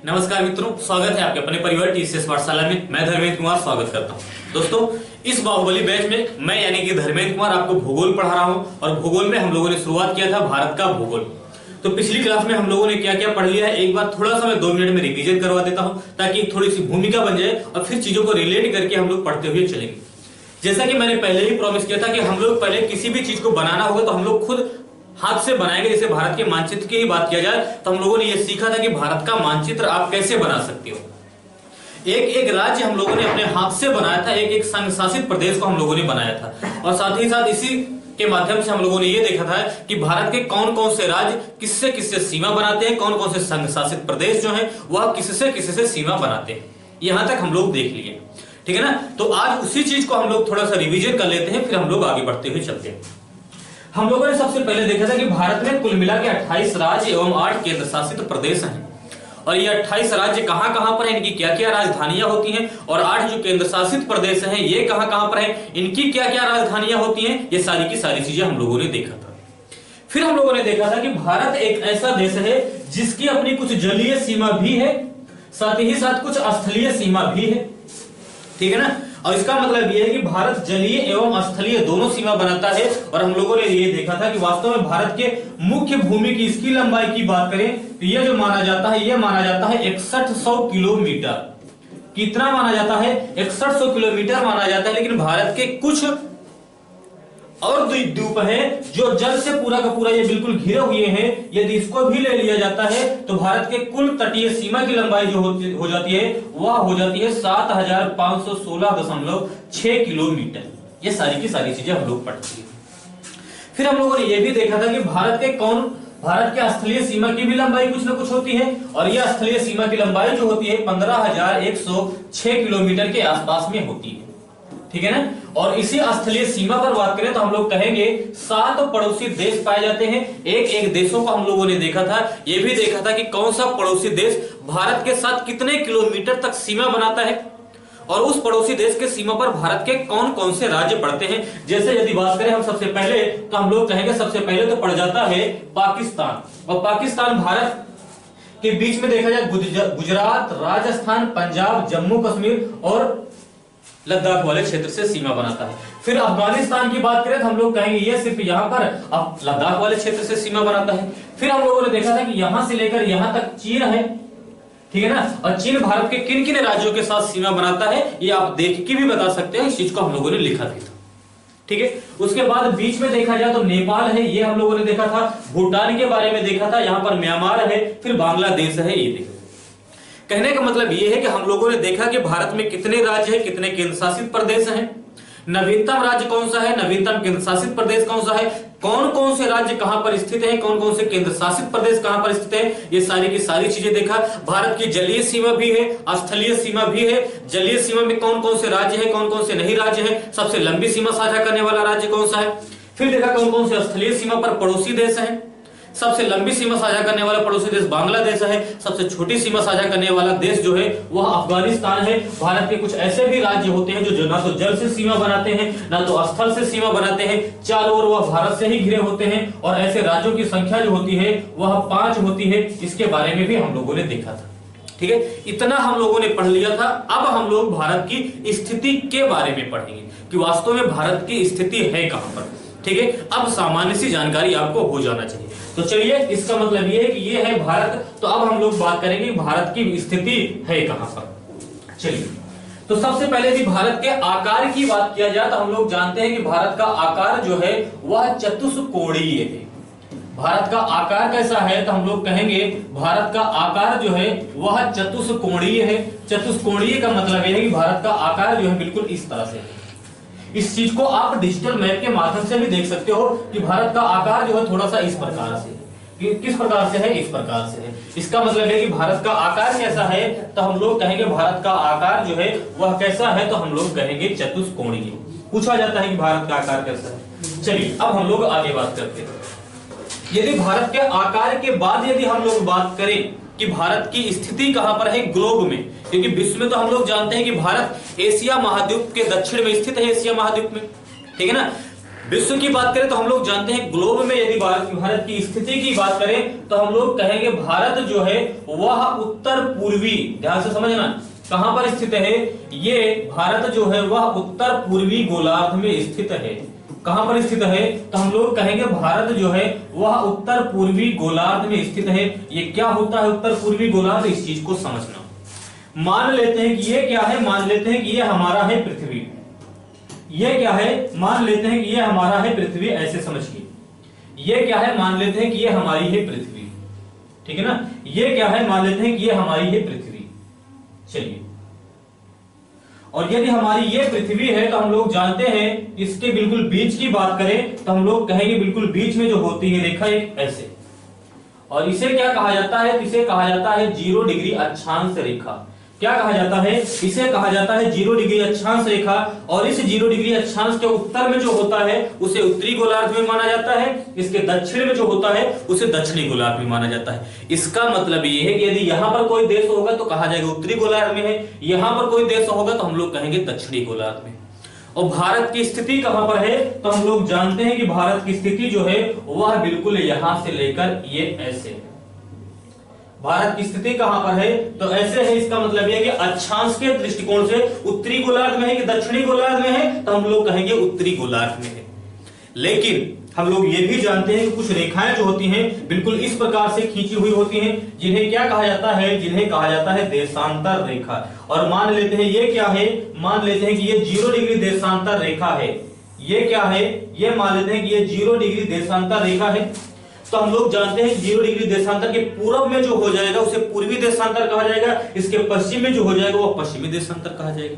नमस्कार मित्रों, स्वागत है आपके अपने परिवार टीसीएस पाठशाला में। मैं धर्मेंद्र कुमार स्वागत करता हूं। दोस्तों, इस बाहुबली बैच में मैं यानी कि धर्मेंद्र कुमार आपको भूगोल पढ़ा रहा हूं और भूगोल में हम लोगों ने शुरुआत किया था भारत का भूगोल। तो पिछली क्लास में हम लोगों ने क्या क्या पढ़ लिया है, एक बार थोड़ा सा मैं 2 मिनट में रिवीजन करवा देता हूं ताकि थोड़ी सी भूमिका बन जाए और फिर चीजों को रिलेट करके हम लोग पढ़ते हुए चलेंगे। जैसा कि मैंने पहले ही प्रॉमिस किया था कि हम लोग पहले किसी भी चीज को बनाना होगा तो हम लोग खुद हाथ से बनाएंगे। जैसे भारत के मानचित्र की ही बात किया जाए तो हम लोगों ने यह सीखा था कि भारत का मानचित्र आप कैसे बना सकते हो। एक एक राज्य हम लोगों ने अपने हाथ से बनाया था, एक एक संघ शासित प्रदेश को हम लोगों ने बनाया था और साथ ही साथ इसी के माध्यम से हम लोगों ने यह देखा था कि भारत के कौन कौन से राज्य किससे किससे सीमा बनाते हैं, कौन कौन से संघ शासित प्रदेश जो है वह किससे सीमा बनाते हैं। यहां तक हम लोग देख लिए, ठीक है ना। तो आज उसी चीज को हम लोग थोड़ा सा रिवीजन कर लेते हैं, फिर हम लोग आगे बढ़ते हुए चलते हैं। हम लोगों ने सबसे पहले देखा था कि भारत में कुल मिला के 28 राज्य एवं 8 केंद्र शासित प्रदेश हैं और ये 28 राज्य कहां कहां पर हैं, इनकी क्या क्या राजधानियां होती हैं, और 8 जो केंद्र शासित प्रदेश हैं ये कहां कहां पर हैं, इनकी क्या क्या राजधानियां होती हैं। ये सारी की सारी चीजें हम लोगों ने देखा था। फिर हम लोगों ने देखा था कि भारत एक ऐसा देश है जिसकी अपनी कुछ जलीय सीमा भी है, साथ ही साथ कुछ स्थलीय सीमा भी है, ठीक है ना। और इसका मतलब यह है कि भारत जलीय एवं स्थलीय दोनों सीमा बनाता है। और हम लोगों ने ये देखा था कि वास्तव में भारत के मुख्य भूमि की इसकी लंबाई की बात करें तो यह जो माना जाता है, यह माना जाता है 6100 किलोमीटर। कितना माना जाता है? 6100 किलोमीटर माना जाता है। लेकिन भारत के कुछ और द्वीप हैं जो जल से पूरा का पूरा ये बिल्कुल घिरे हुए हैं। यदि इसको भी ले लिया जाता है तो भारत के कुल तटीय सीमा की लंबाई जो हो जाती है वह हो जाती है 7516.6 किलोमीटर। ये सारी की सारी चीजें हम लोग पढ़ते हैं। फिर हम लोगों ने यह भी देखा था कि भारत के स्थलीय सीमा की भी लंबाई कुछ ना कुछ होती है और यह स्थलीय सीमा की लंबाई जो होती है 15106 किलोमीटर के आसपास में होती है, ठीक है ना। और इसी स्थलीय सीमा पर बात करें तो हम लोग कहेंगे 7 पड़ोसी देश पाए जाते हैं। एक एक देशों को हम लोगों ने देखा था, यह भी देखा था कि कौन सा पड़ोसी देश भारत के साथ कितने किलोमीटर तक सीमा बनाता है और उस पड़ोसी देश के सीमा पर भारत के कौन कौन से राज्य पड़ते हैं। जैसे यदि बात करें हम सबसे पहले तो हम लोग कहेंगे सबसे पहले तो पड़ जाता है पाकिस्तान। और पाकिस्तान भारत के बीच में देखा जाए गुजरात, राजस्थान, पंजाब, जम्मू कश्मीर और लद्दाख वाले क्षेत्र से सीमा बनाता है। फिर अफगानिस्तान की बात करें तो हम लोग कहेंगे ये सिर्फ यहां पर लद्दाख वाले क्षेत्र से सीमा बनाता है। फिर हम लोगों ने देखा था कि यहां से लेकर यहां तक चीन है, ठीक है ना। और चीन भारत के किन किन राज्यों के साथ सीमा बनाता है ये आप देख के भी बता सकते हैं। इस चीज को हम लोगों ने लिखा भी था, ठीक है। उसके बाद बीच में देखा जाए तो नेपाल है, ये हम लोगों ने देखा था। भूटान के बारे में देखा था, यहां पर म्यांमार है, फिर बांग्लादेश है, ये देखा। कहने का मतलब यह है कि हम लोगों ने देखा कि भारत में कितने राज्य हैं, कितने केंद्र शासित प्रदेश हैं, नवीनतम राज्य कौन सा है, नवीनतम केंद्र शासित प्रदेश कौन सा है, कौन कौन से राज्य कहां पर स्थित हैं, कौन कौन से केंद्र शासित प्रदेश कहां पर स्थित हैं। ये सारी की सारी चीजें देखा। भारत की जलीय सीमा भी है, स्थलीय सीमा भी है। जलीय सीमा में कौन कौन से राज्य है, कौन कौन से नहीं राज्य है, सबसे लंबी सीमा साझा करने वाला राज्य कौन सा है। फिर देखा कौन कौन से स्थलीय सीमा पर पड़ोसी देश है। सबसे लंबी सीमा साझा करने वाला पड़ोसी देश बांग्लादेश है। सबसे छोटी सीमा साझा करने वाला देश जो है वह अफगानिस्तान है। भारत के कुछ ऐसे भी राज्य होते हैं जो ना तो जल से सीमा बनाते हैं ना तो स्थल से सीमा बनाते हैं, चारों ओर वह भारत से ही घिरे होते हैं और ऐसे राज्यों की संख्या जो होती है वह 5 होती है। इसके बारे में भी हम लोगों ने देखा था, ठीक है। इतना हम लोगों ने पढ़ लिया था। अब हम लोग भारत की स्थिति के बारे में पढ़ेंगे कि वास्तव में भारत की स्थिति है कहां पर, ठीक है। अब सामान्य सी जानकारी आपको हो जाना चाहिए। तो चलिए, इसका मतलब ये है कि ये है भारत। तो अब हम लोग बात करेंगे भारत की स्थिति है कहां पर। चलिए, तो सबसे पहले यदि भारत के आकार की बात किया जाए तो हम लोग जानते हैं कि भारत का आकार जो है वह चतुष्कोणीय है। भारत का आकार कैसा है तो हम लोग कहेंगे भारत का आकार जो है वह चतुष्कोणीय है। चतुष्कोणीय का मतलब यह है कि भारत का आकार जो है बिल्कुल इस तरह से है। इस चीज को आप डिजिटल मैप के माध्यम से भी देख सकते हो कि भारत का आकार जो है थोड़ा सा इस प्रकार से है। किस प्रकार से है? इस प्रकार से है। इसका मतलब है कि भारत का आकार कैसा है तो हम लोग कहेंगे भारत का आकार जो है वह कैसा है तो हम लोग कहेंगे चतुष्कोणीय। पूछा जाता है कि भारत का आकार कैसा है। चलिए, अब हम लोग आगे बात करते हैं। यदि भारत के आकार के बाद यदि हम लोग बात करें कि भारत की स्थिति कहां पर है ग्लोब में, क्योंकि विश्व में तो हम लोग जानते हैं कि भारत एशिया महाद्वीप के दक्षिण में स्थित है, एशिया महाद्वीप में, ठीक है ना। विश्व की बात करें तो हम लोग जानते हैं ग्लोब में यदि भारत की स्थिति की बात करें तो हम लोग कहेंगे भारत जो है वह उत्तर पूर्वी, ध्यान से समझना, कहां पर स्थित है, ये भारत जो है वह उत्तर पूर्वी गोलार्ध में स्थित है। कहां पर स्थित है, तो हम लोग कहेंगे भारत जो है वह उत्तर पूर्वी गोलार्ध में स्थित है। ये क्या होता है उत्तर पूर्वी गोलार्ध, इस चीज को समझना। मान लेते हैं कि ये क्या है, मान लेते हैं कि ये हमारा है पृथ्वी। ये क्या है, मान लेते हैं कि ये हमारा है पृथ्वी, ऐसे समझिए। ये क्या है, मान लेते हैं कि ये हमारी है पृथ्वी, ठीक है ना। ये क्या है, मान लेते हैं कि ये हमारी है पृथ्वी। चलिए, और यदि हमारी ये पृथ्वी है तो हम लोग जानते हैं इसके बिल्कुल बीच की बात करें तो हम लोग कहेंगे बिल्कुल बीच में जो होती है रेखा एक ऐसे, और इसे क्या कहा जाता है, इसे कहा जाता है 0 डिग्री अक्षांश रेखा। क्या कहा जाता है, इसे कहा जाता है 0 डिग्री अक्षांश रेखा। और इस 0 डिग्री अक्षांश के उत्तर में जो होता है उसे उत्तरी गोलार्ध में माना जाता है, इसके दक्षिण में जो होता है उसे दक्षिणी गोलार्ध में माना जाता है। इसका मतलब ये है कि यदि यहां पर कोई देश होगा तो कहा जाएगा उत्तरी गोलार्ध में है, यहां पर कोई देश होगा तो हम लोग कहेंगे दक्षिणी गोलार्ध में। और भारत की स्थिति कहां पर है, तो हम लोग जानते हैं कि भारत की स्थिति जो है वह बिल्कुल यहां से लेकर ये ऐसे है। भारत की स्थिति कहां पर है, तो ऐसे है। इसका मतलब यह है कि अक्षांश के दृष्टिकोण से उत्तरी गोलार्ध में है कि दक्षिणी गोलार्ध में है, तो हम लोग कहेंगे उत्तरी गोलार्ध में है। लेकिन हम लोग ये भी जानते हैं कि कुछ रेखाएं जो होती हैं बिल्कुल इस प्रकार से खींची हुई होती हैं, जिन्हें क्या कहा जाता है, जिन्हें कहा जाता है देशांतर रेखा। और मान लेते हैं ये क्या है, मान लेते हैं कि ये 0 डिग्री देशांतर रेखा है। ये क्या है, ये मान लेते हैं कि ये 0 डिग्री देशांतर रेखा है। तो हम लोग जानते हैं 0 डिग्री देशांतर के पूर्व में जो हो जाएगा उसे पूर्वी देशांतर कहा जाएगा, इसके पश्चिम में जो हो जाएगा वो पश्चिमी देशांतर कहा जाएगा।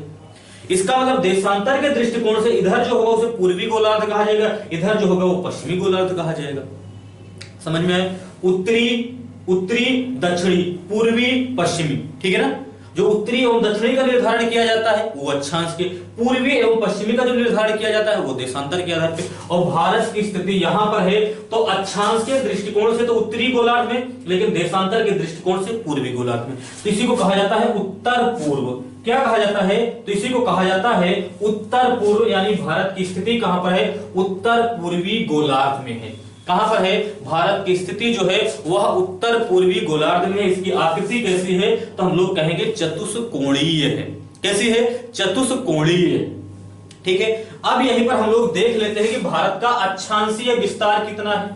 इसका मतलब देशांतर के दृष्टिकोण से इधर जो होगा उसे पूर्वी गोलार्ध कहा जाएगा, इधर जो होगा वो पश्चिमी गोलार्ध कहा जाएगा। समझ में आया, उत्तरी, उत्तरी, दक्षिणी, पूर्वी, पश्चिमी, ठीक है ना। जो उत्तरी एवं दक्षिणी का निर्धारण किया जाता है वो अक्षांश के, पूर्वी एवं पश्चिमी का जो निर्धारण किया जाता है वो देशांतर के आधार पे। और भारत की स्थिति यहां पर है तो अक्षांश के दृष्टिकोण से तो उत्तरी गोलार्ध में, लेकिन देशांतर के दृष्टिकोण से पूर्वी गोलार्ध में। तो इसी को कहा जाता है उत्तर पूर्व। क्या कहा जाता है, तो इसी को कहा जाता है उत्तर पूर्व, यानी भारत की स्थिति कहां पर है, उत्तर पूर्वी गोलार्ध में है। कहां पर है, भारत की स्थिति जो है वह उत्तर पूर्वी गोलार्ध में। इसकी आकृति कैसी है, तो हम लोग कहेंगे चतुष्कोणीय है। कैसी है, चतुष्कोणीय, ठीक है। अब यहीं पर हम लोग देख लेते हैं कि भारत का अक्षांशीय विस्तार कितना है,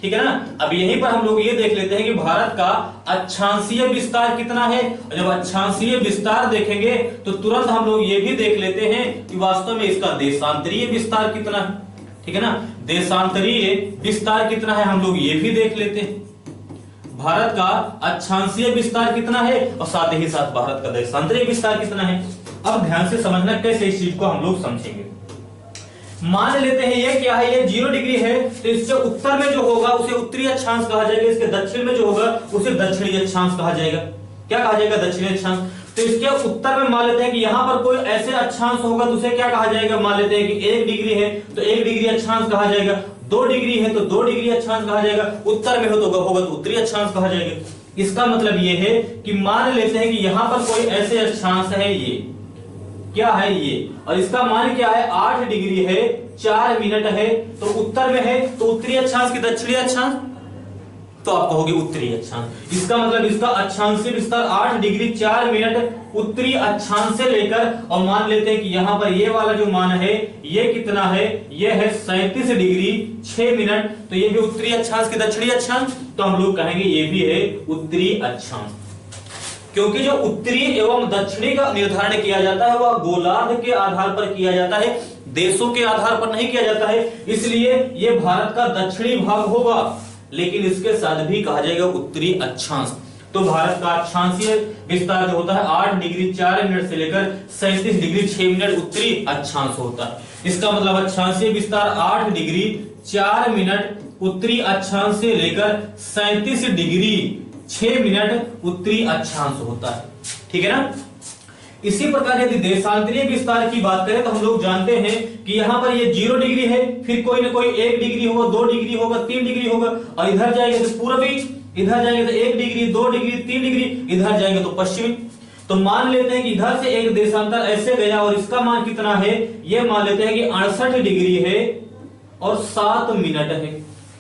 ठीक है ना। अब यहीं पर हम लोग ये देख लेते हैं कि भारत का अक्षांशीय विस्तार कितना है। जब अक्षांशीय विस्तार देखेंगे तो तुरंत हम लोग ये भी देख लेते हैं कि वास्तव में इसका देशांतरीय विस्तार कितना है, ठीक है ना। देशांतरीय विस्तार कितना है हम लोग ये भी देख लेते हैं। भारत का अक्षांशीय विस्तार कितना है और साथ ही साथ भारत का देशांतरीय विस्तार कितना है। अब ध्यान से समझना कैसे इस चीज को हम लोग समझेंगे। मान लेते हैं ये क्या है, ये 0 डिग्री है, तो इसके उत्तर में जो होगा उसे उत्तरी अक्षांश कहा जाएगा, इसके दक्षिण में जो होगा उसे दक्षिणी अक्षांश कहा जाएगा। क्या कहा जाएगा, दक्षिणी अक्षांश। तो इसके उत्तर में मान लेते हैं कि यहां पर कोई ऐसे अक्षांश होगा तो उसे क्या कहा जाएगा, मान लेते हैं कि 1 डिग्री है तो 1 डिग्री अक्षांश कहा जाएगा, 2 डिग्री है तो 2 डिग्री अक्षांश कहा जाएगा, उत्तर में हो तो होगा तो उत्तरी अक्षांश कहा जाएगा। इसका मतलब ये है कि मान लेते हैं कि यहां पर कोई ऐसे अक्षांश है, ये क्या है ये, और इसका मान क्या है 8 डिग्री है 4 मिनट है, तो उत्तर में है तो उत्तरी अक्षांश की दक्षिणी अक्षांश, तो आप कहोगे उत्तरी अक्षांश। इसका मतलब इसका अक्षांशीय विस्तार 8 डिग्री 4 मिनट उत्तरी अक्षांश से लेकर, और मान लेते हैं कि यहां पर ये वाला जो मान है ये कितना है, ये है 37 डिग्री 6 मिनट, तो ये भी उत्तरी अक्षांश की दक्षिणी अक्षांश, तो हम लोग कहेंगे ये भी है उत्तरी अक्षांश। क्योंकि जो उत्तरी एवं दक्षिणी का निर्धारण किया जाता है वह गोलार्ध के आधार पर किया जाता है, देशों के आधार पर नहीं किया जाता है, इसलिए यह भारत का दक्षिणी भाग होगा, लेकिन इसके साथ भी कहा जाएगा उत्तरी अक्षांश। तो भारत का अक्षांशीय विस्तार जो होता है 8 डिग्री 4 मिनट से लेकर 37 डिग्री 6 मिनट उत्तरी अक्षांश होता है। इसका मतलब अक्षांशीय विस्तार 8 डिग्री 4 मिनट उत्तरी अक्षांश से लेकर 37 डिग्री 6 मिनट उत्तरी अक्षांश होता है, ठीक है ना। इसी प्रकार यदि देशांतरीय विस्तार की बात करें तो हम लोग जानते हैं कि यहां पर ये 0 डिग्री है, फिर कोई ना कोई 1 डिग्री होगा, 2 डिग्री होगा, 3 डिग्री होगा, और इधर जाएंगे तो पूर्वी, इधर जाएंगे तो 1 डिग्री 2 डिग्री 3 डिग्री, इधर जाएंगे तो पश्चिमी। तो मान लेते हैं कि इधर से एक देशांतर ऐसे गया और इसका मान कितना है, ये मान लेते हैं कि 68 डिग्री है और 7 मिनट है।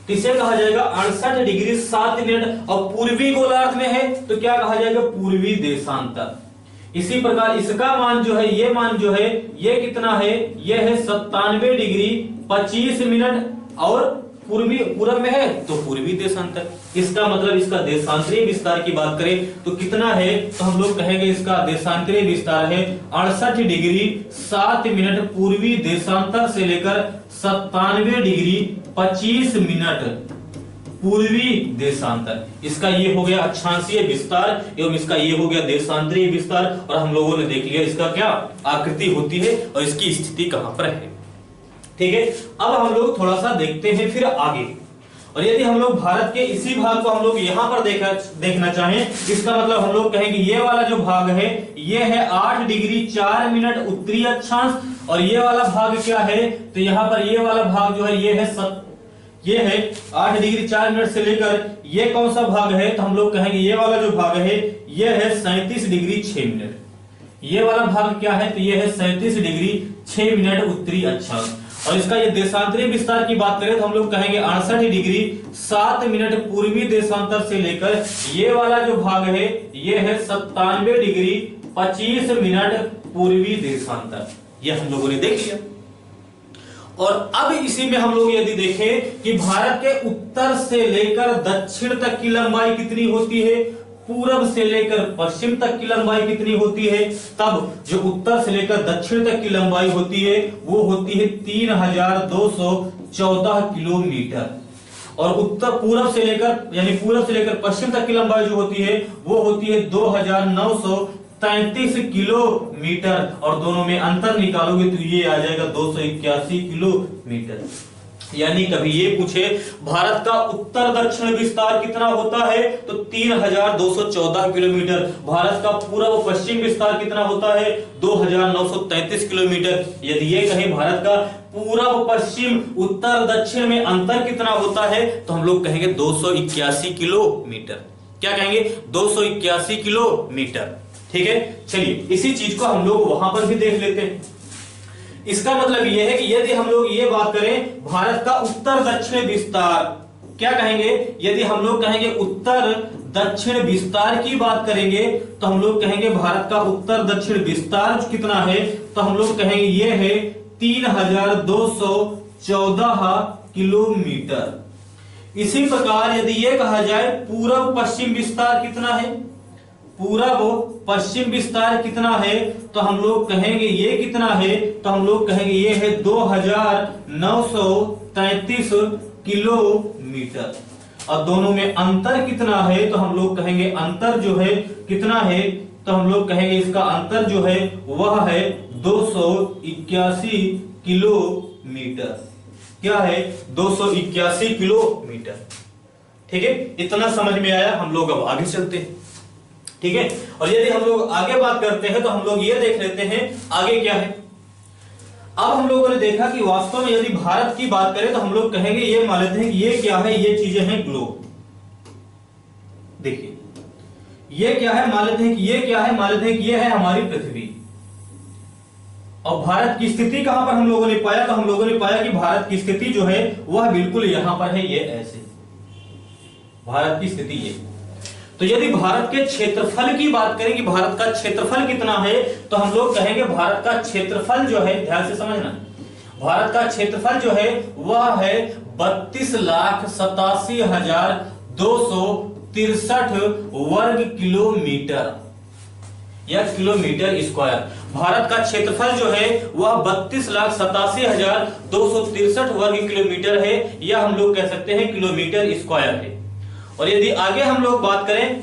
तो इसे कहा जाएगा 68 डिग्री 7 मिनट। और पूर्वी गोलार्ध में है तो क्या कहा जाएगा, पूर्वी देशांतर। इसी प्रकार इसका मान जो है, ये मान जो है ये कितना है, ये है 97 डिग्री 25 मिनट। और पूर्व में है तो पूर्वी देशांतर। इसका मतलब इसका देशांतरीय विस्तार की बात करें तो कितना है, तो हम लोग कहेंगे इसका देशांतरीय विस्तार है 68 डिग्री 7 मिनट पूर्वी देशांतर से लेकर 97 डिग्री 25 मिनट पूर्वी देशांतर। इसका ये हो गया अक्षांशीय विस्तार एवं इसका ये हो गया देशांतरीय विस्तार। और हम लोगों ने देख लिया इसका क्या आकृति होती है और इसकी स्थिति कहां पर है। ठीक है, अब हम लोग थोड़ा सा देखते हैं फिर आगे। और यदि हम लोग भारत के इसी भाग को हम लोग यहां पर देखना चाहें, इसका मतलब हम लोग कहेंगे ये वाला जो भाग है ये है 8 डिग्री 4 मिनट उत्तरी अक्षांश। और ये वाला भाग क्या है, तो यहां पर ये वाला भाग जो है ये है 8 डिग्री 4 मिनट से लेकर ये कौन सा भाग है, तो हम लोग कहेंगे ये वाला जो भाग है ये है 37 डिग्री 6 मिनट। ये वाला भाग क्या है, तो ये है 37 डिग्री 6 मिनट उत्तरी अक्षांश। और इसका ये देशांतरीय विस्तार की बात करें तो हम लोग कहेंगे 68 डिग्री 7 मिनट पूर्वी देशांतर से लेकर ये वाला जो भाग है ये है 97 डिग्री 25 मिनट पूर्वी देशांतर। ये हम लोगों ने देख लिया। और अब इसी में हम लोग यदि देखें कि भारत के उत्तर से लेकर दक्षिण तक की लंबाई कितनी होती है, पूरब से लेकर पश्चिम तक की लंबाई कितनी होती है, तब जो उत्तर से लेकर दक्षिण तक की लंबाई होती है वो होती है 3214 किलोमीटर। और उत्तर पूरब से लेकर यानी पूरब से लेकर पश्चिम तक की लंबाई जो होती है वो होती है 2933 किलोमीटर। और दोनों में अंतर निकालोगे तो ये आ जाएगा 281 किलोमीटर। यानी कभी ये पूछे भारत का उत्तर दक्षिण विस्तार कितना होता है तो 3214 किलोमीटर। भारत का पूर्व पश्चिम विस्तार कितना होता है 2933 किलोमीटर। यदि ये कहें भारत का पूर्व पश्चिम उत्तर दक्षिण में अंतर कितना होता है तो हम लोग कहेंगे 281 किलोमीटर। क्या कहेंगे 281 किलोमीटर। ठीक है, चलिए इसी चीज को हम लोग वहां पर भी देख लेते हैं। इसका मतलब यह है कि यदि हम लोग ये बात करें भारत का उत्तर दक्षिण विस्तार, क्या कहेंगे, यदि हम लोग कहेंगे उत्तर दक्षिण विस्तार की बात करेंगे तो हम लोग कहेंगे भारत का उत्तर दक्षिण विस्तार कितना है, तो हम लोग कहेंगे ये है 3214 किलोमीटर। इसी प्रकार यदि ये कहा जाए पूर्व पश्चिम विस्तार कितना है, पूरब पश्चिम विस्तार कितना है, तो हम लोग कहेंगे ये कितना है, तो हम लोग कहेंगे ये है 2933 किलोमीटर। और दोनों में अंतर कितना है, तो हम लोग कहेंगे अंतर जो है कितना है, तो हम लोग कहेंगे इसका अंतर जो है वह है 281 किलोमीटर। क्या है 281 किलोमीटर। ठीक है, इतना समझ में आया। हम लोग अब आगे चलते हैं। ठीक है, और यदि हम लोग आगे बात करते हैं तो हम लोग ये देख लेते हैं आगे क्या है। अब हम लोगों ने देखा कि वास्तव में यदि भारत की बात करें तो हम लोग कहेंगे ये मान लेते हैं कि ये क्या है, ये चीजें हैं ग्लोब। देखिए ये क्या है, मान लेते हैं कि ये क्या है, मान लेते हैं कि ये है हमारी पृथ्वी। और भारत की स्थिति कहां पर हम लोगों ने पाया, तो हम लोगों ने पाया कि भारत की स्थिति जो है वह बिल्कुल यहां पर है, ये ऐसे भारत की स्थिति ये। तो यदि भारत के क्षेत्रफल की बात करें कि भारत का क्षेत्रफल कितना है, तो हम लोग कहेंगे भारत का क्षेत्रफल जो है, ध्यान से समझना, भारत का क्षेत्रफल जो है वह है 32,87,263 वर्ग किलोमीटर या किलोमीटर स्क्वायर। भारत का क्षेत्रफल जो है वह 32,87,263 वर्ग किलोमीटर है, या हम लोग कह सकते हैं किलोमीटर स्क्वायर है। और यदि आगे हम लोग बात करें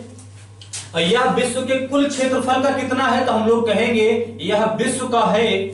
यह विश्व के कुल क्षेत्रफल का कितना है, तो हम लोग कहेंगे यह विश्व का है,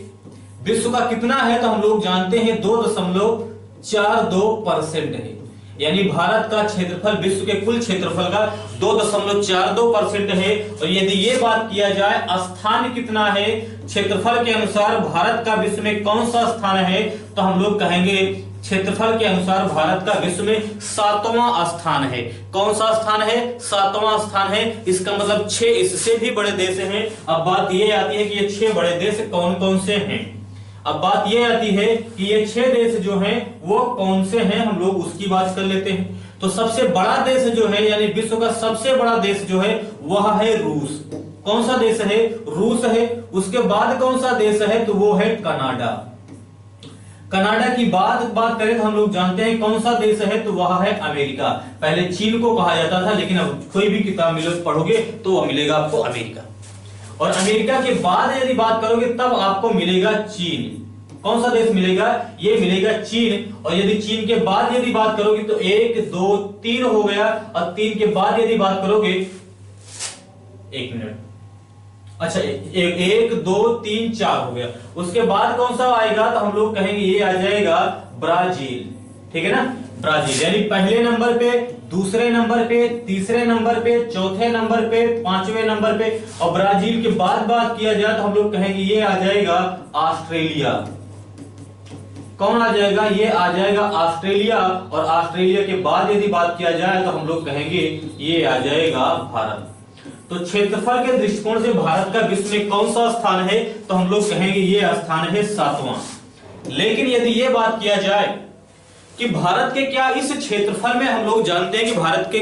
विश्व का कितना है, तो हम लोग जानते हैं 2.42% है। यानी भारत का क्षेत्रफल विश्व के कुल क्षेत्रफल का 2.42% है। और यदि ये बात किया जाए स्थान कितना है क्षेत्रफल के अनुसार भारत का विश्व में कौन सा स्थान है, तो हम लोग कहेंगे क्षेत्रफल के अनुसार भारत का विश्व में 7वां स्थान है। कौन सा स्थान है, 7वां स्थान है। इसका मतलब 6 इससे भी बड़े देश हैं। अब बात ये आती है कि ये 6 बड़े देश कौन कौन से हैं। अब बात ये आती है कि ये 6 देश जो हैं वो कौन से हैं, हम लोग उसकी बात कर लेते हैं। तो सबसे बड़ा देश जो है यानी विश्व का सबसे बड़ा देश जो है वह है रूस। कौन सा देश है? रूस है। उसके बाद कौन सा देश है? तो वो है कनाडा। कनाडा की बात करें तो हम लोग जानते हैं कौन सा देश है, तो वह है अमेरिका। पहले चीन को कहा जाता था, लेकिन अब कोई भी किताब पढ़ोगे तो वह मिलेगा आपको अमेरिका। और अमेरिका के बाद यदि बात करोगे तब आपको मिलेगा चीन। कौन सा देश मिलेगा? ये मिलेगा चीन। और यदि चीन के बाद यदि बात करोगे तो 1 2 3 हो गया, और 3 के बाद यदि बात करोगे, 1 मिनट, अच्छा 1 2 3 4 हो गया। उसके बाद कौन सा आएगा? तो हम लोग कहेंगे ये आ जाएगा ब्राजील। ठीक है ना, ब्राजील। यानी पहले नंबर पे, दूसरे नंबर पे, तीसरे नंबर पे, चौथे नंबर पे, 5वें नंबर पे। और ब्राजील के बाद बात किया जाए तो हम लोग कहेंगे ये आ जाएगा ऑस्ट्रेलिया। कौन आ जाएगा? ये आ जाएगा ऑस्ट्रेलिया। और ऑस्ट्रेलिया के बाद यदि बात किया जाए तो हम लोग कहेंगे ये आ जाएगा भारत। तो क्षेत्रफल के दृष्टिकोण से भारत का विश्व में कौन सा स्थान है? तो हम लोग कहेंगे ये स्थान है 7वां। लेकिन यदि ये बात किया जाए कि भारत के क्या इस क्षेत्रफल में, हम लोग जानते हैं कि भारत के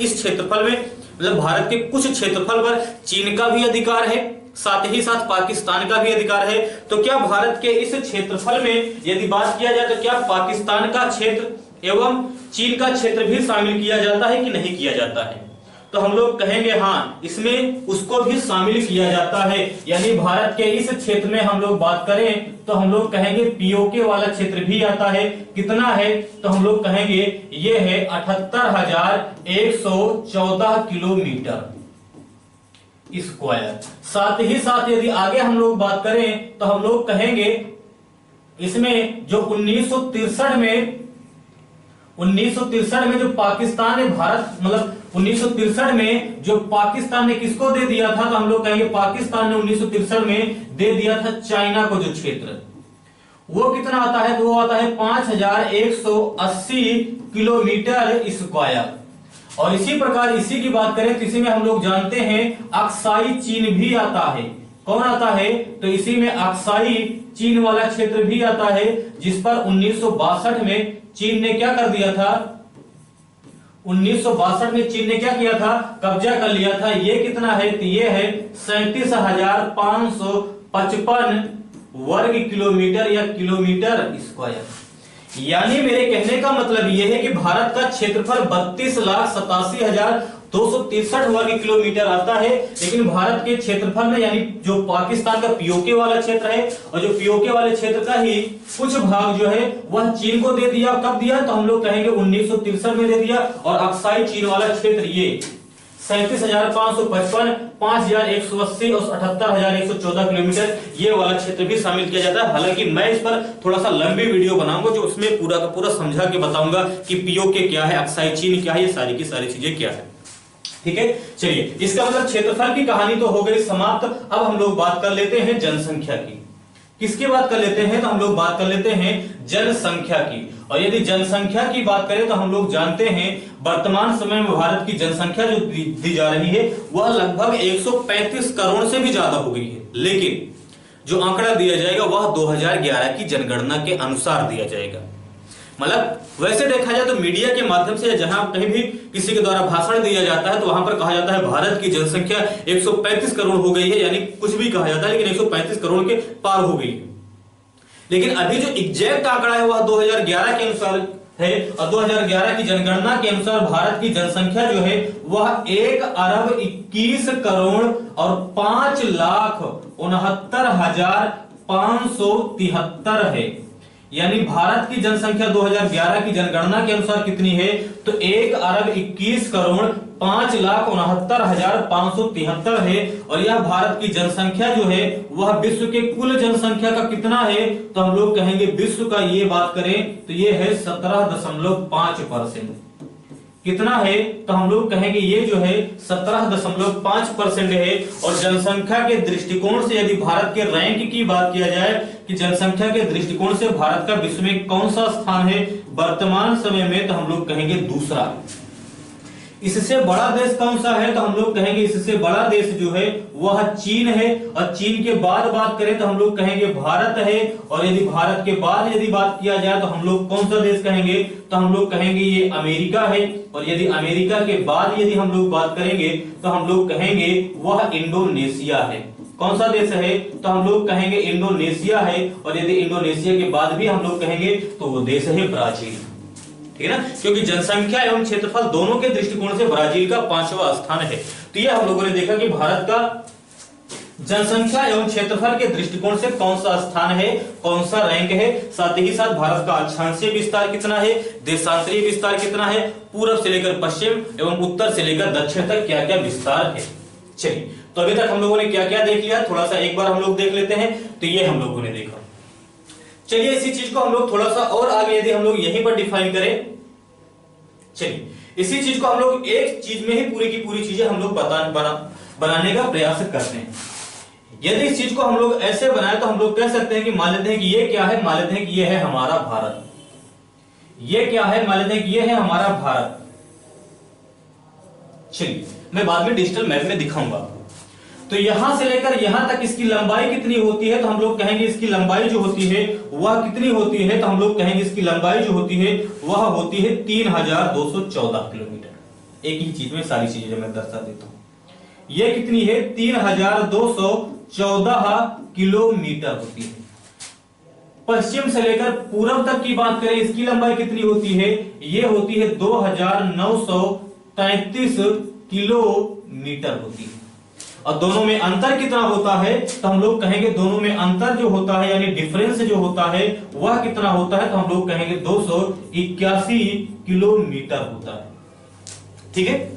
इस क्षेत्रफल में, मतलब भारत के कुछ क्षेत्रफल पर चीन का भी अधिकार है, साथ ही साथ पाकिस्तान का भी अधिकार है। तो क्या भारत के इस क्षेत्रफल में यदि बात किया जाए तो क्या पाकिस्तान का क्षेत्र एवं चीन का क्षेत्र भी शामिल किया जाता है कि नहीं किया जाता है? तो हम लोग कहेंगे हाँ, इसमें उसको भी शामिल किया जाता है। यानी भारत के इस क्षेत्र में हम लोग बात करें तो हम लोग कहेंगे पीओके वाला क्षेत्र भी आता है। कितना है? तो हम लोग कहेंगे ये है 78,114 किलोमीटर स्क्वायर। साथ ही साथ यदि आगे हम लोग बात करें तो हम लोग कहेंगे इसमें जो 1963 में जो पाकिस्तान ने भारत, मतलब 1963 में जो पाकिस्तान ने किसको दे दिया था? तो हम लोग कहेंगे पाकिस्तान ने 1963 में दे दिया था चाइना को जो क्षेत्र, वो कितना आता है? तो वो आता है 5,180 किलोमीटर स्क्वायर। और इसी प्रकार इसी की बात करें तो इसी में हम लोग जानते हैं अक्साई चीन भी आता है। कौन आता है? तो इसी में अक्साई चीन वाला क्षेत्र भी आता है, जिस पर 1962 में चीन ने क्या कर दिया था? 1962 में चीन ने क्या किया था? कब्जा कर लिया था। ये कितना है? तो ये है 37,555 वर्ग किलोमीटर या किलोमीटर स्क्वायर। यानी मेरे कहने का मतलब यह है कि भारत का क्षेत्रफल 32,87,263 वर्ग किलोमीटर आता है। लेकिन भारत के क्षेत्रफल में यानी जो पाकिस्तान का पीओके वाला क्षेत्र है, और जो पीओके वाले क्षेत्र का ही कुछ भाग जो है वह चीन को दे दिया। कब दिया? तो हम लोग कहेंगे 1963 में दे दिया। और अक्साई चीन वाला क्षेत्र ये 37,555, 5,180 और 78,114 किलोमीटर, ये वाला क्षेत्र भी शामिल किया जाता है। हालांकि मैं इस पर थोड़ा सा लंबी वीडियो बनाऊंगा जो उसमें पूरा का पूरा समझा के बताऊंगा कि पीओके क्या है, अक्साई चीन क्या है, ये सारी की सारी चीजें क्या है। ठीक है, चलिए इसका मतलब क्षेत्रफल की कहानी तो हो गई समाप्त। अब हम लोग बात कर लेते हैं जनसंख्या की। किसकी बात कर लेते हैं? तो हम लोग बात कर लेते हैं जनसंख्या की। और यदि जनसंख्या की बात करें तो हम लोग जानते हैं वर्तमान समय में भारत की जनसंख्या जो दी जा रही है वह लगभग 135 करोड़ से भी ज्यादा हो गई है। लेकिन जो आंकड़ा दिया जाएगा वह 2011 की जनगणना के अनुसार दिया जाएगा। मतलब वैसे देखा जाए तो मीडिया के माध्यम से जहां कहीं भी किसी के द्वारा भाषण दिया जाता है तो वहां पर कहा जाता है भारत की जनसंख्या 135 करोड़ हो गई है, यानी कुछ भी कहा जाता है लेकिन 135 करोड़ के पार हो गई है। लेकिन अभी जो एग्जैक्ट आंकड़ा है वह 2011 के अनुसार है। और 2011 की जनगणना के अनुसार भारत की जनसंख्या जो है वह 1,21 करोड़ और 5,69,573 है। यानी भारत की जनसंख्या 2011 की जनगणना के अनुसार कितनी है? तो 1,21 करोड़ 5,69,573 है। और यह भारत की जनसंख्या जो है वह विश्व के कुल जनसंख्या का कितना है? तो हम लोग कहेंगे विश्व का ये बात करें तो ये है 17.5%। कितना है? तो हम लोग कहेंगे ये जो है 17.5% है। और जनसंख्या के दृष्टिकोण से यदि भारत के रैंक की बात किया जाए कि जनसंख्या के दृष्टिकोण से भारत का विश्व में कौन सा स्थान है वर्तमान समय में, तो हम लोग कहेंगे दूसरा। इससे बड़ा देश कौन सा है, तो हम लोग कहेंगे इससे बड़ा देश जो है वह चीन है। और चीन के बाद बात करें तो हम लोग कहेंगे भारत है। और यदि भारत के बाद यदि बात किया जाए तो हम लोग कौन सा देश कहेंगे, तो हम लोग कहेंगे ये अमेरिका है। और यदि अमेरिका के बाद यदि हम लोग बात करेंगे तो हम लोग कहेंगे वह इंडोनेशिया है। कौन सा देश है, तो हम लोग कहेंगे इंडोनेशिया है। और यदि इंडोनेशिया के बाद भी हम लोग कहेंगे तो वो देश है ब्राजील। ठीक है ना, क्योंकि जनसंख्या एवं क्षेत्रफल दोनों के दृष्टिकोण से ब्राजील का 5वां स्थान है। तो ये हम लोगों ने देखा कि भारत का जनसंख्या एवं क्षेत्रफल के दृष्टिकोण से कौन सा स्थान है, कौन सा रैंक है। साथ ही साथ भारत का अक्षांशीय विस्तार कितना है, देशांतरीय विस्तार कितना है, पूर्व से लेकर पश्चिम एवं उत्तर से लेकर दक्षिण तक क्या क्या विस्तार है। चलिए, तो अभी तक हम लोगों ने क्या क्या देख लिया, थोड़ा सा एक बार हम लोग देख लेते हैं। तो ये हम लोगों ने देखा। चलिए, इसी चीज को हम लोग थोड़ा सा और आगे यदि हम लोग यहीं पर डिफाइन करें, चलिए इसी चीज को हम लोग एक चीज में ही पूरी की पूरी चीजें हम लोग बनाने का प्रयास करते हैं। यदि इस चीज को हम लोग ऐसे बनाए तो हम लोग कह सकते हैं कि मान लेते हैं कि ये क्या है, मान लेते हैं कि ये है हमारा भारत। ये क्या है, मान लेते हैं कि ये है हमारा भारत। चलिए, मैं बाद में डिजिटल मैप में दिखाऊंगा। तो यहां से लेकर यहां तक इसकी लंबाई कितनी होती है, तो हम लोग कहेंगे इसकी लंबाई जो होती है वह कितनी होती है, तो हम लोग कहेंगे इसकी लंबाई जो होती है वह होती है 3214 किलोमीटर। एक ही चीज में सारी चीजें मैं दर्शा देता हूं। यह कितनी है, 3214 किलोमीटर होती है। पश्चिम से लेकर पूर्व तक की बात करें, इसकी लंबाई कितनी होती है, यह होती है 2933 किलोमीटर होती है। और दोनों में अंतर कितना होता है, तो हम लोग कहेंगे दोनों में अंतर जो होता है यानी डिफरेंस जो होता है वह कितना होता है, तो हम लोग कहेंगे 281 किलोमीटर होता है। ठीक है,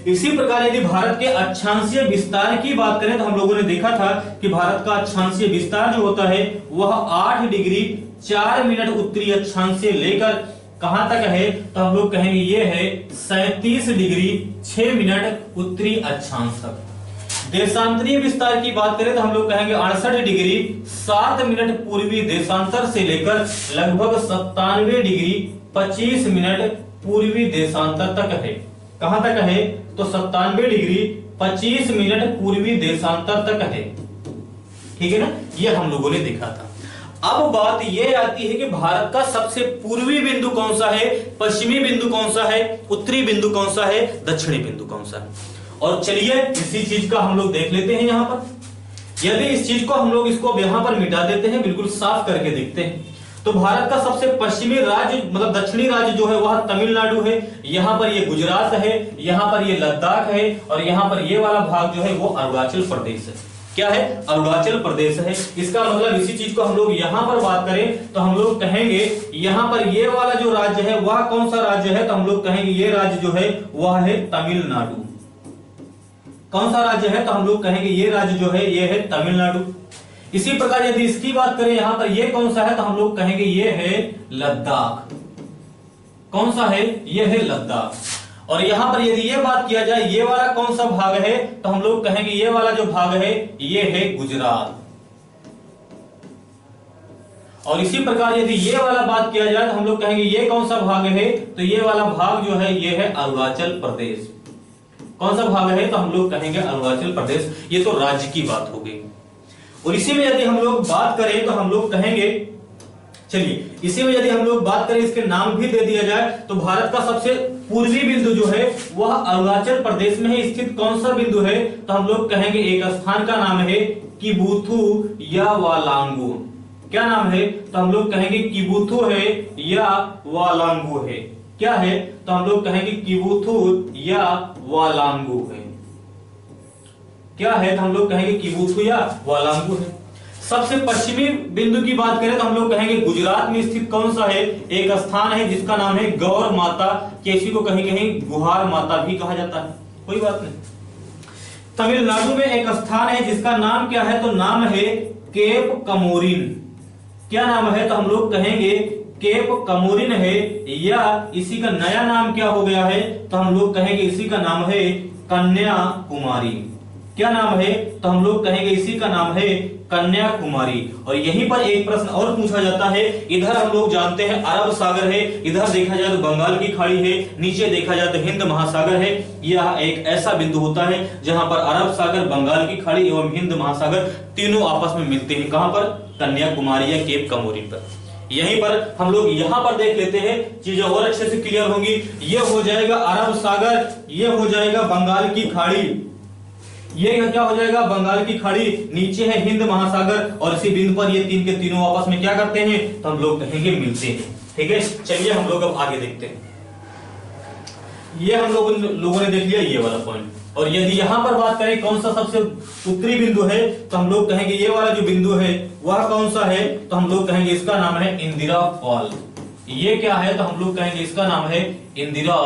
इसी प्रकार यदि भारत के अक्षांशीय विस्तार की बात करें तो हम लोगों ने देखा था कि भारत का अक्षांशीय विस्तार जो होता है वह 8 डिग्री 4 मिनट उत्तरी अक्षांश से लेकर कहां तक है, तो हम लोग कहेंगे ये है 37 डिग्री 6 मिनट उत्तरी अक्षांश तक। देशांतरीय विस्तार की बात करें तो हम लोग कहेंगे 68 डिग्री 7 मिनट पूर्वी देशांतर से लेकर लगभग 97 डिग्री 25 मिनट पूर्वी देशांतर तक है। कहां तक है, तो 97 डिग्री 25 मिनट पूर्वी देशांतर तक है। ठीक है ना, ये हम लोगों ने देखा था। अब बात यह आती है कि भारत का सबसे पूर्वी बिंदु कौन सा है, पश्चिमी बिंदु कौन सा है, उत्तरी बिंदु कौन सा है, दक्षिणी बिंदु कौन सा है। और चलिए इसी चीज का हम लोग देख लेते हैं। यहां पर यदि इस चीज को हम लोग इसको यहां पर मिटा देते हैं, बिल्कुल साफ करके देखते हैं, तो भारत का सबसे पश्चिमी राज्य मतलब दक्षिणी राज्य जो है वह तमिलनाडु है। यहां पर ये गुजरात है, यहां पर ये लद्दाख है, और यहां पर ये वाला भाग जो है वो अरुणाचल प्रदेश है। क्या है, अरुणाचल प्रदेश है। इसका मतलब इसी चीज को हम लोग यहां पर बात करें तो हम लोग कहेंगे यहां पर ये वाला जो राज्य है वह कौन सा राज्य है, तो हम लोग कहेंगे ये राज्य जो है वह है तमिलनाडु। कौन सा राज्य है, तो हम लोग कहेंगे ये राज्य जो है ये है तमिलनाडु। इसी प्रकार यदि इसकी बात करें यहां पर ये कौन सा है, तो हम लोग कहेंगे ये है लद्दाख। कौन सा है, ये है लद्दाख। और यहां पर यदि ये बात किया जाए ये वाला कौन सा भाग है, तो हम लोग कहेंगे ये वाला जो भाग है ये है गुजरात। और इसी प्रकार यदि ये वाला बात किया जाए तो हम लोग कहेंगे ये कौन सा भाग है, तो ये वाला भाग जो है ये है अरुणाचल प्रदेश। कौन सा भाग है, तो हम लोग कहेंगे अरुणाचल प्रदेश। ये तो राज्य की बात हो गई। और इसी में यदि हम लोग बात करें तो हम लोग कहेंगे, चलिए इसी में यदि हम लोग बात करें इसके नाम भी दे दिया जाए तो भारत का सबसे पूर्वी बिंदु जो है वह अरुणाचल प्रदेश में ही स्थित कौन सा बिंदु है, तो हम लोग कहेंगे एक स्थान का नाम है किबुथु या वालांगू। क्या नाम है, तो हम लोग कहेंगे किबुथु है या वालांगू है। क्या है, तो हम लोग कहेंगे किबुथु या वालांगू है। क्या है, तो हम लोग कहेंगे किबुथु या वालांगू है। सबसे पश्चिमी बिंदु की बात करें तो हम लोग कहेंगे गुजरात में स्थित कौन सा है, एक स्थान है जिसका नाम है गौर माता, किसी को कहीं कहीं गुहार माता भी कहा जाता है, कोई बात नहीं। तमिलनाडु में एक स्थान है जिसका नाम क्या है, तो नाम है केप कमोरिन। क्या नाम है, तो हम लोग कहेंगे केप कमोरिन है, या इसी का नया नाम क्या हो गया है, तो हम लोग कहेंगे इसी का नाम है कन्याकुमारी। क्या नाम है? तो हम लोग कहेंगे इसी का नाम है कन्याकुमारी। और यहीं पर एक प्रश्न और पूछा जाता है, इधर हम लोग जानते हैं अरब सागर है, इधर देखा जाए तो बंगाल की खाड़ी है, नीचे देखा जाए तो हिंद महासागर है। यह एक ऐसा बिंदु होता है जहां पर अरब सागर, बंगाल की खाड़ी एवं हिंद महासागर तीनों आपस में मिलते हैं। कहां पर? कन्याकुमारी या केप कमोरी पर। यहीं पर हम लोग यहां पर देख लेते हैं, चीजें और अच्छे से क्लियर होंगी। ये हो जाएगा अरब सागर, ये हो जाएगा बंगाल की खाड़ी, ये क्या हो जाएगा? बंगाल की खाड़ी, नीचे है हिंद महासागर, और इसी बिंदु पर ये तीन के तीनों आपस में क्या करते हैं? तो हम लोग कहेंगे मिलते हैं। ठीक है, चलिए हम लोग अब आगे देखते हैं। ये हम लोगों ने देख लिया ये वाला पॉइंट। और यदि यहां पर बात करें कौन सा सबसे उत्तरी बिंदु है, तो हम लोग कहेंगे ये वाला जो बिंदु है वह कौन सा है? तो हम लोग कहेंगे इसका नाम है इंदिरा कॉल। ये क्या है? तो हम लोग कहेंगे इसका नाम है इंदिरा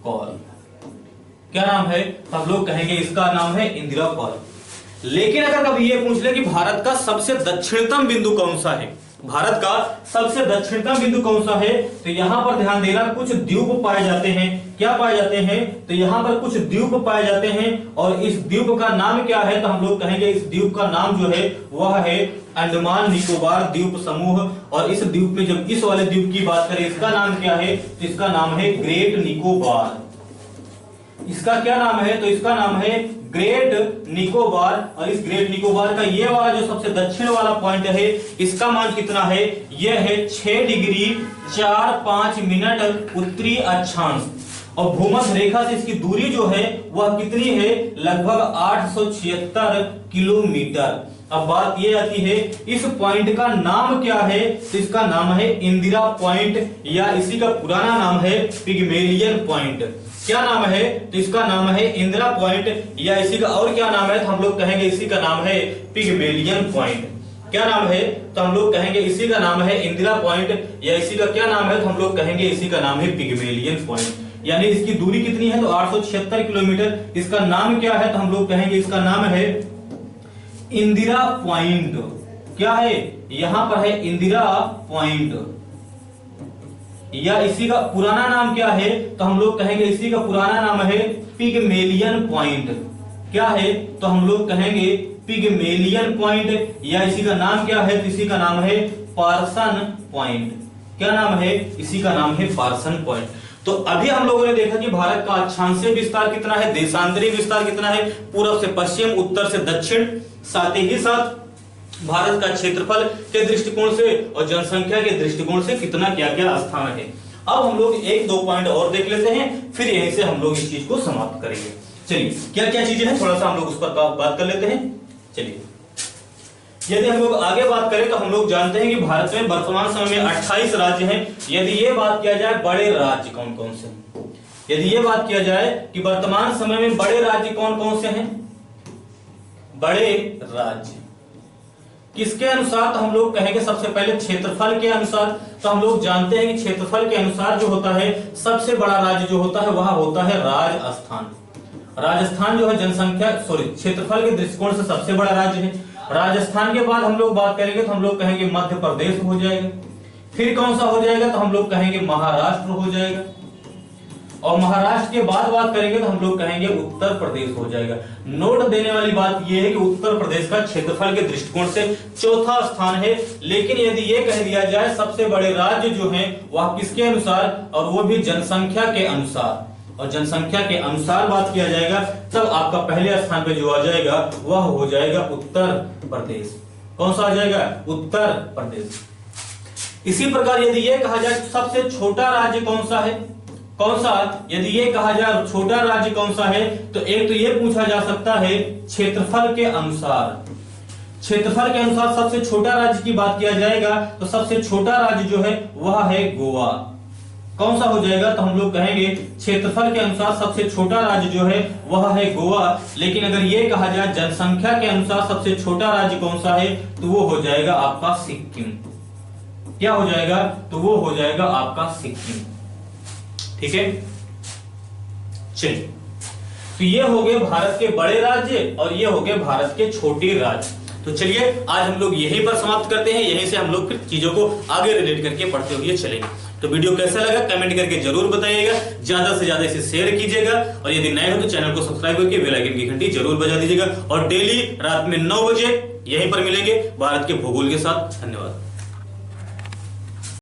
कॉल। क्या नाम है? तो हम लोग कहेंगे इसका नाम है इंदिरा कॉल। लेकिन अगर कभी ये पूछ ले कि भारत का सबसे दक्षिणतम बिंदु कौन सा है, भारत का सबसे दक्षिणतम बिंदु कौन सा है, तो यहां पर ध्यान देना, कुछ द्वीप पाए जाते हैं। क्या पाए जाते हैं? तो यहां पर कुछ द्वीप पाए जाते हैं, और इस द्वीप का नाम क्या है? तो हम लोग कहेंगे इस द्वीप का नाम जो है वह है अंडमान निकोबार द्वीप समूह। और इस द्वीप में जब इस वाले द्वीप की बात करें, इसका नाम क्या है? तो इसका नाम है ग्रेट निकोबार। इसका क्या नाम है? तो इसका नाम है ग्रेट निकोबार। और इस ग्रेट निकोबार का ये वाला जो सबसे दक्षिण वाला पॉइंट है, इसका मान कितना है? ये है 6 डिग्री 4-5 मिनट उत्तरी अक्षांश। और भूमध्य रेखा से इसकी दूरी जो है वह कितनी है? लगभग 876 किलोमीटर। अब बात ये आती है, इस पॉइंट का नाम क्या है? तो इसका नाम है इंदिरा पॉइंट, या इसी का पुराना नाम है पिग्मेलियन पॉइंट। क्या नाम है? तो इसका नाम है इंदिरा पॉइंट, या इसी का और क्या नाम है? तो हम लोग कहेंगे इसी का नाम है पिग्मेलियन पॉइंट। क्या नाम है? तो हम लोग कहेंगे इसी का नाम है इंदिरा पॉइंट, या इसी का क्या नाम है? तो हम लोग कहेंगे इसी का नाम है पिग्मेलियन पॉइंट। यानी इसकी दूरी कितनी है? तो 876 किलोमीटर। इसका नाम क्या है? तो हम लोग कहेंगे इसका नाम है इंदिरा पॉइंट। क्या है? यहां पर है इंदिरा पॉइंट, या इसी का पुराना नाम क्या है? तो हम लोग कहेंगे इसी का पुराना नाम है पिग्मेलियन पॉइंट। क्या है? तो हम लोग कहेंगे पिग्मेलियन पॉइंट, या इसी का नाम क्या है? तो इसी का नाम है पार्सन पॉइंट। क्या नाम है? इसी का नाम है पार्सन पॉइंट। तो अभी हम लोगों ने देखा कि भारत का अक्षांशीय विस्तार कितना है, देशांतरीय विस्तार कितना है, पूर्व से पश्चिम, उत्तर से दक्षिण, साथ ही साथ भारत का क्षेत्रफल के दृष्टिकोण से और जनसंख्या के दृष्टिकोण से कितना क्या क्या स्थान है। अब हम लोग 1-2 पॉइंट और देख लेते हैं, फिर यहीं से हम लोग इस चीज को समाप्त करेंगे। चलिए क्या क्या चीजें हैं, थोड़ा सा हम लोग उस पर बात कर लेते हैं। चलिए, यदि हम लोग आगे बात करें तो हम लोग जानते हैं कि भारत में वर्तमान समय में 28 राज्य हैं। यदि ये बात किया जाए बड़े राज्य कौन कौन से, यदि ये बात किया जाए कि वर्तमान समय में बड़े राज्य कौन कौन से हैं, बड़े राज्य किसके अनुसार, तो हम लोग कहेंगे सबसे पहले क्षेत्रफल के अनुसार। तो हम लोग जानते हैं कि क्षेत्रफल के अनुसार जो होता है सबसे बड़ा राज्य जो होता है वह होता है राजस्थान। राजस्थान जो है जनसंख्या क्षेत्रफल के दृष्टिकोण से सबसे बड़ा राज्य है। राजस्थान के बाद हम लोग बात करेंगे तो हम लोग कहेंगे मध्य प्रदेश हो जाएगा। फिर कौन सा हो जाएगा, तो हम लोग कहेंगे महाराष्ट्र हो जाएगा। और महाराष्ट्र के बाद बात करेंगे तो हम लोग कहेंगे उत्तर प्रदेश हो जाएगा। नोट देने वाली बात यह है कि उत्तर प्रदेश का क्षेत्रफल के दृष्टिकोण से चौथा स्थान है। लेकिन यदि यह कह दिया जाए सबसे बड़े राज्य जो हैं वह किसके अनुसार, और वो भी जनसंख्या के अनुसार, और जनसंख्या के अनुसार बात किया जाएगा, तब आपका पहले स्थान पे जो आ जाएगा वह हो जाएगा उत्तर प्रदेश। कौन सा आ जाएगा, उत्तर प्रदेश। इसी प्रकार यदि यह कहा जाए सबसे छोटा राज्य कौन सा है, कौन सा, यदि ये कहा जाए छोटा राज्य कौन सा है, तो एक तो ये पूछा जा सकता है क्षेत्रफल के अनुसार। क्षेत्रफल के अनुसार सबसे छोटा राज्य की बात किया जाएगा तो सबसे छोटा राज्य जो है वह है गोवा। कौन सा हो जाएगा, तो हम लोग कहेंगे क्षेत्रफल के अनुसार सबसे छोटा राज्य जो है वह है गोवा। लेकिन अगर ये कहा जाए जनसंख्या के अनुसार सबसे छोटा राज्य कौन सा है, तो वो हो जाएगा आपका सिक्किम। क्या हो जाएगा, तो वो हो जाएगा आपका सिक्किम। ठीक है, चलिए, तो ये हो गए भारत के बड़े राज्य और ये हो गए भारत के छोटे राज्य। तो चलिए आज हम लोग यहीं पर समाप्त करते हैं, यहीं से हम लोग फिर चीजों को आगे रिलेट करके पढ़ते हुए चलेंगे। तो वीडियो कैसा लगा कमेंट करके जरूर बताइएगा, ज्यादा से ज्यादा इसे शेयर कीजिएगा और यदि नए हो तो चैनल को सब्सक्राइब करके बेल आइकन की घंटी जरूर बजा दीजिएगा और डेली रात में 9 बजे यहीं पर मिलेंगे भारत के भूगोल के साथ। धन्यवाद।